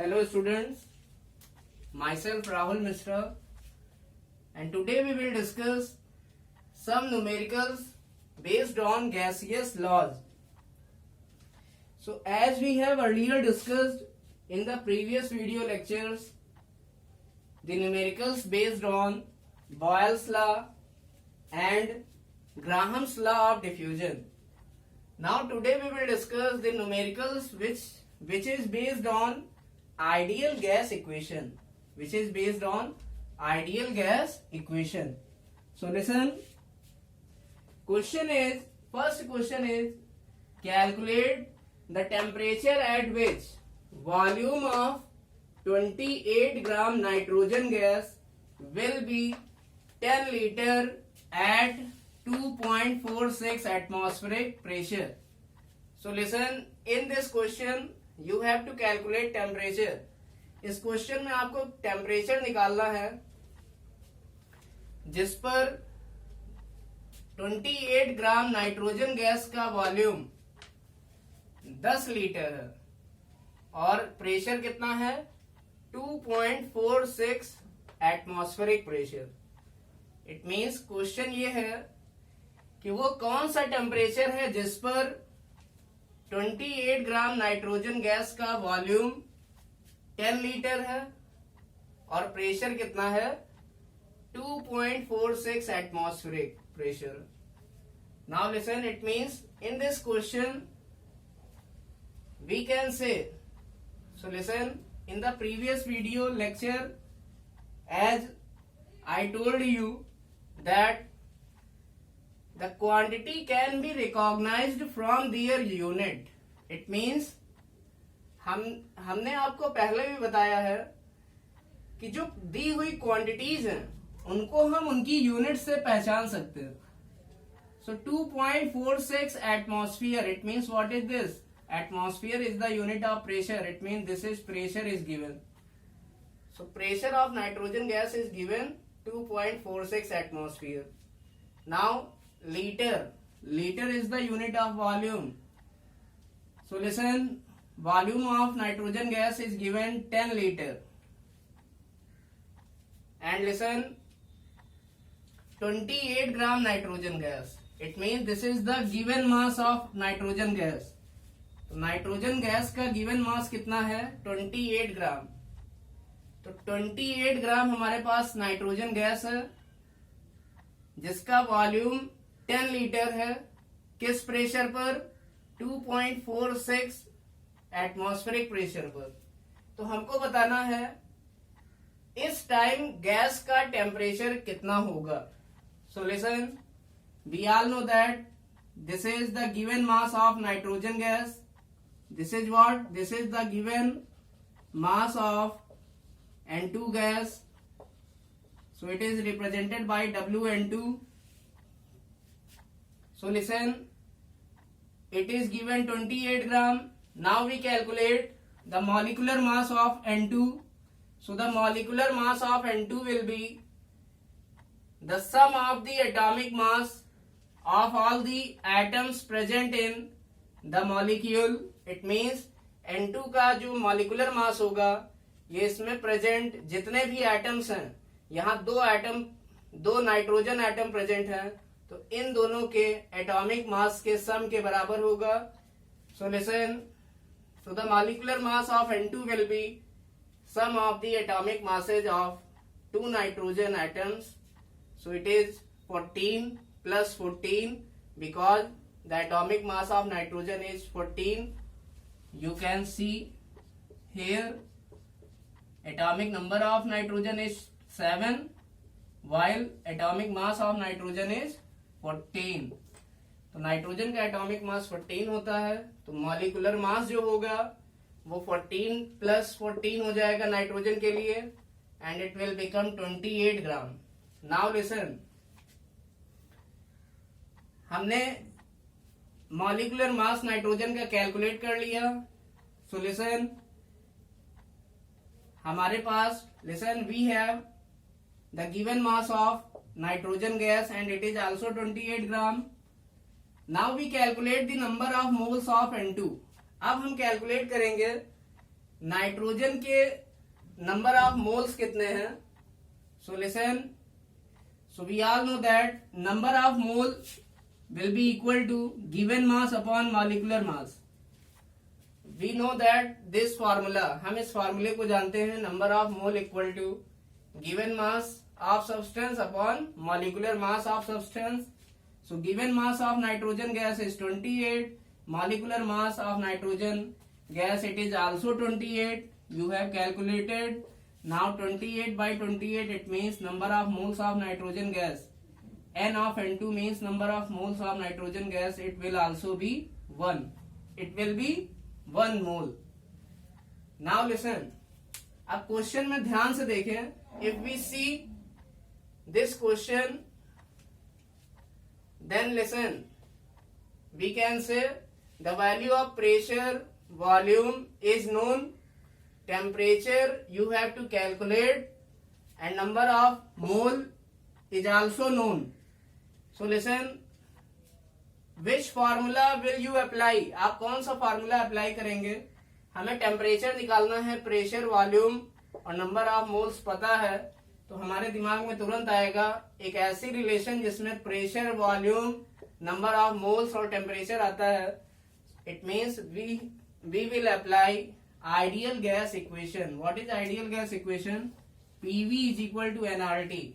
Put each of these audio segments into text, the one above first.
Hello students, myself Rahul Mishra, and today we will discuss some numericals based on gaseous laws. So as we have earlier discussed in the previous video lectures, the numericals based on Boyle's law and Graham's law of diffusion. Now today we will discuss the numericals which is based on ideal gas equation, So listen, first question is calculate the temperature at which volume of 28 gram nitrogen gas will be 10 liter at 2.46 atmospheric pressure. So listen, in this question you have to calculate temperature. इस question में आपको temperature निकालना है जिस पर 28 gram nitrogen gas का volume 10 litre है और प्रेशर कितना है 2.46 atmospheric pressure. It means question ये है कि वो कौन सा टेम्परेचर है जिस पर 28 ग्राम नाइट्रोजन गैस का वॉल्यूम 10 लीटर है और प्रेशर कितना है 2.46 atmospheric pressure. Now listen, it means in this question we can say, so listen, in the previous video lecture as I told you that the quantity can be recognized from their unit. It means हमने आपको पहले भी बताया है कि जो दी हुई quantities हैं उनको हम उनकी यूनिट से पहचान सकते हैं. So 2.46 atmosphere, it means what is this? Atmosphere is the unit of pressure. It means this is pressure is given. So pressure of nitrogen gas is given 2.46 atmosphere. Now liter is the unit of volume. So listen, volume of nitrogen gas is given 10 liter. And listen, 28 gram nitrogen gas. It means this is the given mass of nitrogen gas. तो nitrogen gas का given mass कितना है 28 ग्राम. तो 28 ग्राम हमारे पास nitrogen gas है जिसका volume 10 litre है. किस प्रेशर पर 2.46 एटमॉस्फेरिक प्रेशर पर. तो हमको बताना है इस टाइम गैस का टेम्परेचर कितना होगा. So listen, we all know that this is the given mass of nitrogen gas. This is what, this is the given mass of N2 gas. So it is represented by WN2. So listen, it is given 28 gram. Now we calculate the molecular mass of N2. So the molecular mass of N2 will be the sum of the atomic mass of all the atoms present in the molecule. It means N2 का जो molecular mass होगा ये इसमें present जितने भी atoms हैं, यहाँ दो नाइट्रोजन एटम प्रेजेंट हैं, तो इन दोनों के एटॉमिक मास के सम के बराबर होगा. So listen, so the molecular mass of N2 will be sum of the atomic masses of two nitrogen atoms. So it is 14 plus 14 because the atomic mass of nitrogen is 14. You can see here atomic number of nitrogen is 7 while atomic mass of nitrogen is 14. तो nitrogen का atomic mass 14 होता है, तो molecular mass जो होगा वो 14 plus 14 हो जाएगा नाइट्रोजन के लिए and it will become 28 gram. Now listen, हमने मॉलिक्यूलर मास नाइट्रोजन का कैलकुलेट कर लिया. सो लिसन, हमारे पास, listen, we have the given mass of nitrogen gas and it is also 28 gram. Now we calculate the number of moles of N2. अब हम calculate करेंगे nitrogen के number of moles कितने हैं? So listen, so we all know that number of mole will be equal to given mass upon molecular mass. We know that this formula, हम इस फार्मूले को जानते हैं, number of mole equal to given mass of substance upon molecular mass of substance. So given mass of nitrogen gas is 28, molecular mass of nitrogen gas it is also 28. You have calculated. Now 28 by 28 it means number of moles of nitrogen gas. N of N2 means number of moles of nitrogen gas. It will also be 1. It will be 1 mole. Now listen. अब question में ध्यान से देखें. If we see this question, then listen. We can say the value of pressure, volume is known. Temperature you have to calculate, and number of mole is also known. So listen, which formula will you apply? आप कौन सा formula apply करेंगे? हमें temperature निकालना है, pressure, volume और number of moles पता है, तो हमारे दिमाग में तुरंत आएगा एक ऐसी रिलेशन जिसमें pressure, volume, number of moles और टेम्परेचर आता है. It means we will apply ideal gas equation. What is ideal gas equation? PV is equal to nRT.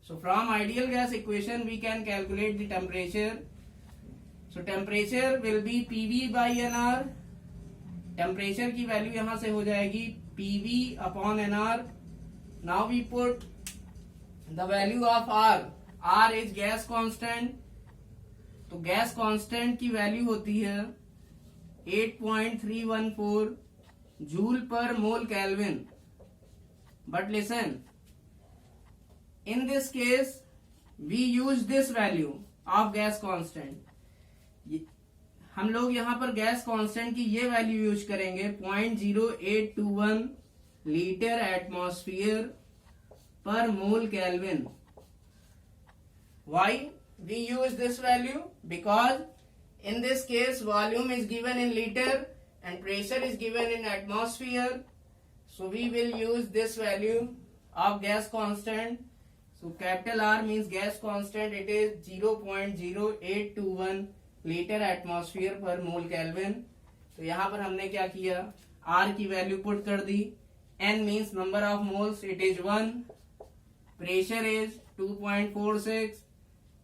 So from ideal gas equation we can calculate the temperature. So temperature will be PV by NR. Temperature की value यहां से हो जाएगी PV upon NR. Now we put the value of R. R is gas constant. तो gas constant की value होती है 8.314 joule per mole kelvin. But listen, in this case we use this value of gas constant. हम लोग यहाँ पर gas constant की ये वैल्यू यूज करेंगे 0.0821 लीटर एटमॉस्फेयर पर mole kelvin. Why we use this value? Because in this case volume is given in liter and pressure is given in atmosphere. So we will use this value of gas constant. So capital R means gas constant. It is 0.0821 litre atmosphere पर mole kelvin. तो यहाँ पर हमने क्या किया? R की value put कर दी. N means number of moles. It is 1. Pressure is 2.46.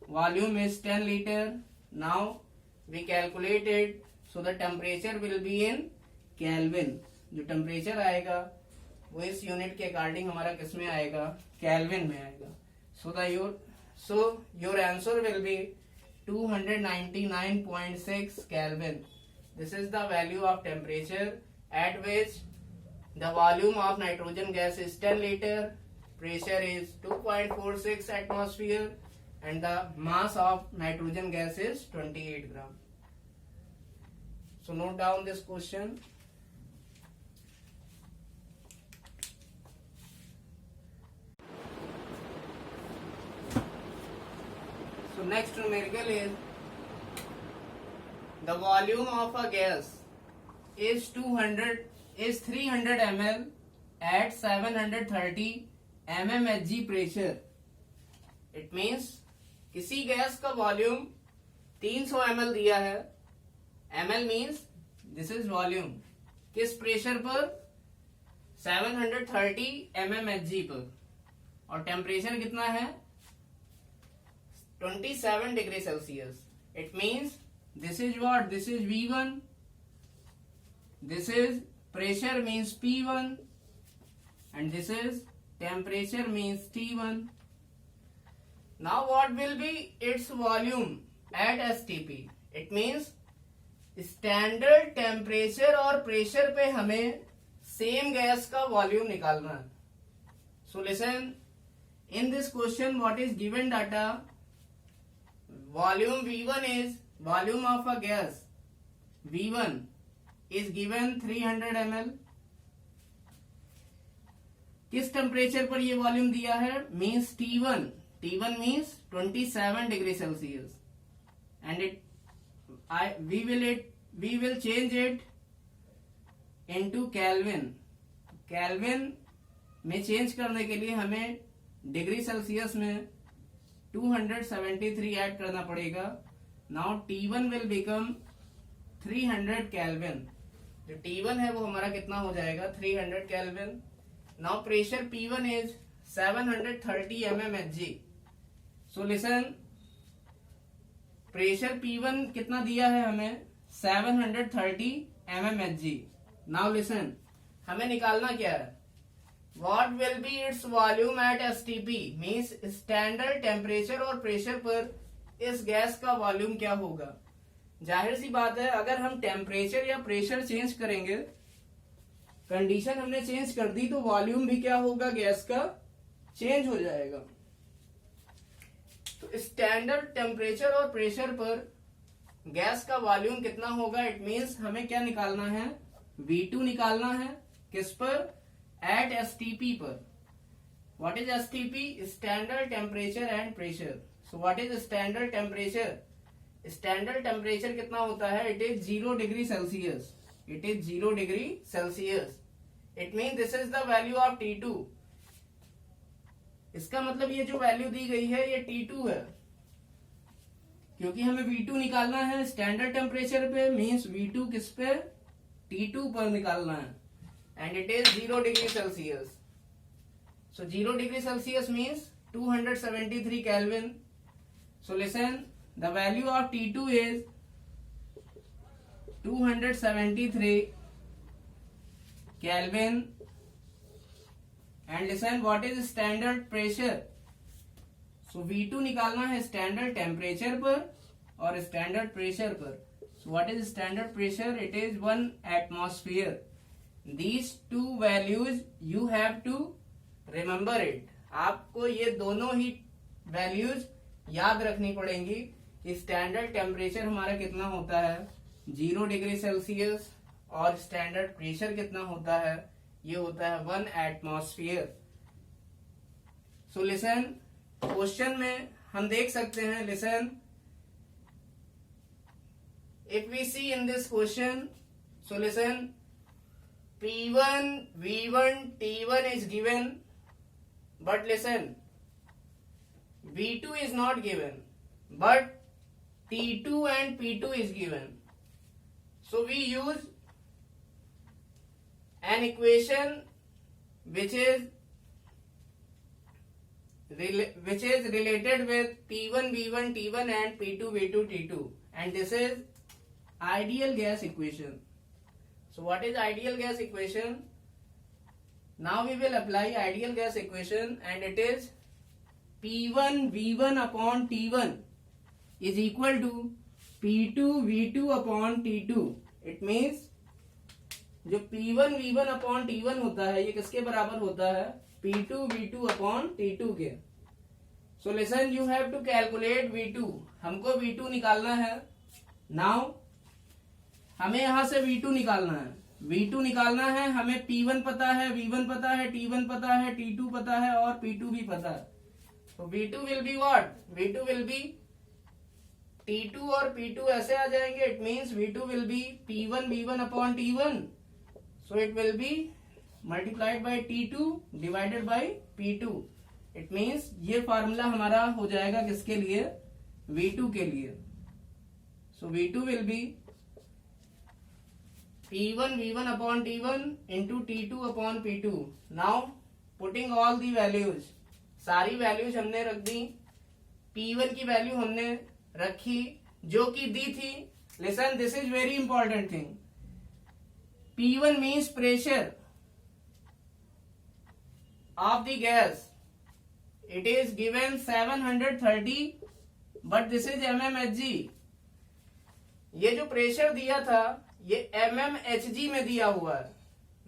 Volume is 10 liter. Now we calculated. So the temperature will be in Kelvin. जो टेम्परेचर आएगा वो इस यूनिट के अकॉर्डिंग हमारा किस में आएगा? केल्विन में आएगा. So your answer will be 299.6 Kelvin. This is the value of temperature at which the volume of nitrogen gas is 10 liter, pressure is 2.46 atmosphere, and the mass of nitrogen gas is 28 gram. So note down this question. So next numerical is the volume of a gas is 300 ml at 730 mmHg pressure. It means किसी gas का volume 300 ml दिया है. ml means this is volume. किस pressure पर? 730 mmHg पर. और temperature कितना है? 27 degree Celsius. It means this is what? This is V1. This is pressure means P1. And this is temperature means T1. Now what will be its volume at STP? It means standard temperature और pressure पे हमें same gas का volume निकालना है. So listen, in this question what is given data? Volume V1 is volume of a gas. V1 is given 300 ml. किस temperature पर ये volume दिया है? Means T1. T1 means 27 degree Celsius. And we will change it into kelvin. Kelvin में change करने के लिए हमें डिग्री सेल्सियस में 273 ऐड करना पड़ेगा। Now T1 will become 300 kelvin. जो T1 है वो हमारा कितना हो जाएगा 300 kelvin. Now pressure P1 is 730 mmHg। So listen, pressure P1 कितना दिया है हमें 730 mmHg। नाउ लिसन, हमें निकालना क्या है, what will be its volume at STP, means standard temperature और प्रेशर पर इस गैस का वॉल्यूम क्या होगा। जाहिर सी बात है, अगर हम टेम्परेचर या प्रेशर चेंज करेंगे, कंडीशन हमने चेंज कर दी, तो वॉल्यूम भी क्या होगा, गैस का चेंज हो जाएगा। तो स्टैंडर्ड टेम्परेचर और प्रेशर पर गैस का वॉल्यूम कितना होगा, इट मीन्स हमें क्या निकालना है, V2 निकालना है। किस पर, एट STP पर। What is STP, standard temperature and pressure. So what is standard temperature, standard temperature कितना होता है, it is 0 degree Celsius. It is 0 degree Celsius. It mean this is the value of T2। इसका मतलब ये जो value दी गई है ये T2 है, क्योंकि हमें V2 निकालना है स्टैंडर्ड टेम्परेचर पे, मीन्स V2 किस पे, T2 पर निकालना है, and it is 0 degree Celsius. So 0 degree Celsius means 273 kelvin. So listen, the value of T2 is 273 kelvin. And listen, what is standard pressure. So V2 निकालना है standard temperature पर और standard pressure पर। So what is standard pressure, it is 1 atmosphere. These two values you have to remember it. आपको ये दोनों ही values याद रखनी पड़ेंगी कि स्टैंडर्ड टेम्परेचर हमारा कितना होता है 0 डिग्री सेल्सियस, और स्टैंडर्ड प्रेशर कितना होता है, ये होता है 1 एटमॉस्फेयर। सो लिसन, क्वेश्चन में हम देख सकते हैं, listen, if we see in this question, so listen, P1, V1, T1 is given, but listen, V2 is not given, but T2 and P2 is given. So we use an equation which is related with P1, V1, T1 and P2, V2, T2, and this is ideal gas equation. So what is ideal gas equation? Now we will apply ideal gas equation, and it is P1 V1 upon T1 is equal to P2 V2 upon T2. It means जो P1 V1 upon T1 होता है, ये किसके बराबर होता है, P2 V2 upon T2 के। So listen, you have to calculate V2। हमको V2 निकालना है। Now हमें यहां से V2 निकालना है। V2 निकालना है, हमें P1 पता है, V1 पता है, T1 पता है, T2 पता है और P2 भी पता है। तो V2 will be what, V2 will be T2 और P2 ऐसे आ जाएंगे। It means V2 will be P1 V1 upon T1। So it will be multiplied by T2 divided by P2। It means ये formula हमारा हो जाएगा किसके लिए, V2 के लिए। सो V2 will be P1 V1 upon T1 into T2 upon P2। Now putting all the values, सारी values हमने रख दी। P1 की वैल्यू हमने रखी जो कि दी थी। Listen, this is very important thing. P1 means pressure of the gas, it is given 730, but this is mmHg। ये जो प्रेशर दिया था ये mmHg में दिया हुआ है,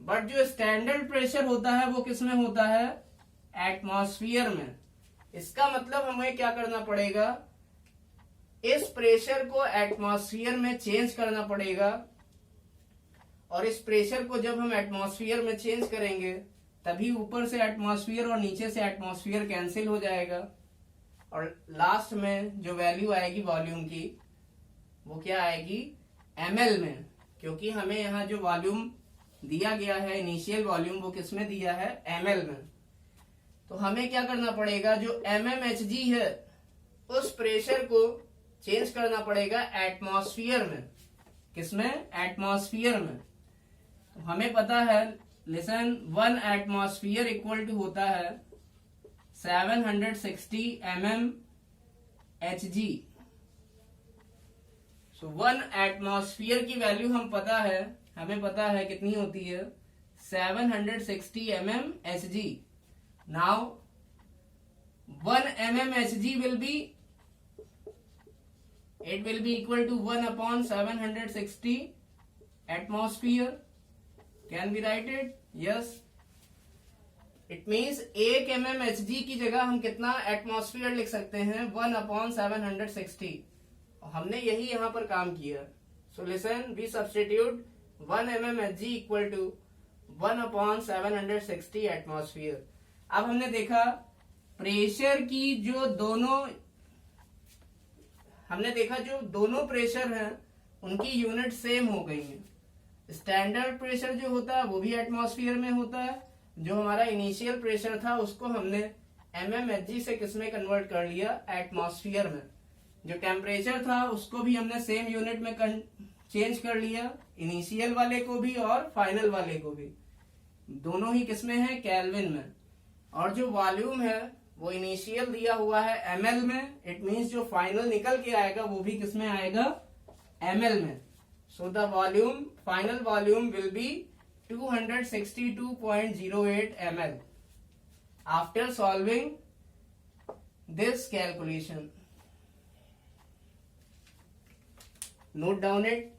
बट जो स्टैंडर्ड प्रेशर होता है वो किस में होता है, एटमॉस्फेयर में। इसका मतलब हमें क्या करना पड़ेगा, इस प्रेशर को एटमॉस्फेयर में चेंज करना पड़ेगा, और इस प्रेशर को जब हम एटमॉस्फेयर में चेंज करेंगे तभी ऊपर से एटमॉस्फेयर और नीचे से एटमॉस्फेयर कैंसिल हो जाएगा, और लास्ट में जो वैल्यू आएगी वॉल्यूम की वो क्या आएगी, ml में, क्योंकि हमें यहाँ जो वॉल्यूम दिया गया है इनिशियल वॉल्यूम वो किस में दिया है, ml में। तो हमें क्या करना पड़ेगा, जो mmHg है उस प्रेशर को चेंज करना पड़ेगा एटमॉस्फेयर में। किसमें, एटमॉस्फेयर में। तो हमें पता है, लिसन, 1 एटमॉस्फेयर इक्वल टू होता है 760 mmHg। सो 1 एटमॉस्फेयर की वैल्यू हमें पता है कितनी होती है, 760 mmHg। Now 1 mmHg will be equal to 1 upon 760 atmosphere. Can we write it? Yes. It means 1 mmHg की जगह हम कितना एटमॉस्फेयर लिख सकते हैं, 1 upon 760। हमने यही यहां पर काम किया। So listen, we substitute 1 mmHg equal to 1 upon 760 atmosphere. अब हमने देखा प्रेशर की जो दोनों प्रेशर हैं उनकी यूनिट सेम हो गई है। स्टैंडर्ड प्रेशर जो होता है वो भी एटमॉस्फेयर में होता है, जो हमारा इनिशियल प्रेशर था उसको हमने mmHg से किसमें कन्वर्ट कर लिया, एटमॉस्फेयर में। जो टेम्परेचर था उसको भी हमने सेम यूनिट में चेंज कर लिया, इनिशियल वाले को भी और फाइनल वाले को भी, दोनों ही किसमें है, केल्विन में। और जो वॉल्यूम है वो इनिशियल दिया हुआ है ml में, इट मींस जो फाइनल निकल के आएगा वो भी किसमें आएगा, ml में। So the volume, final volume will be 262.08 ml after solving this calculation. Note down it.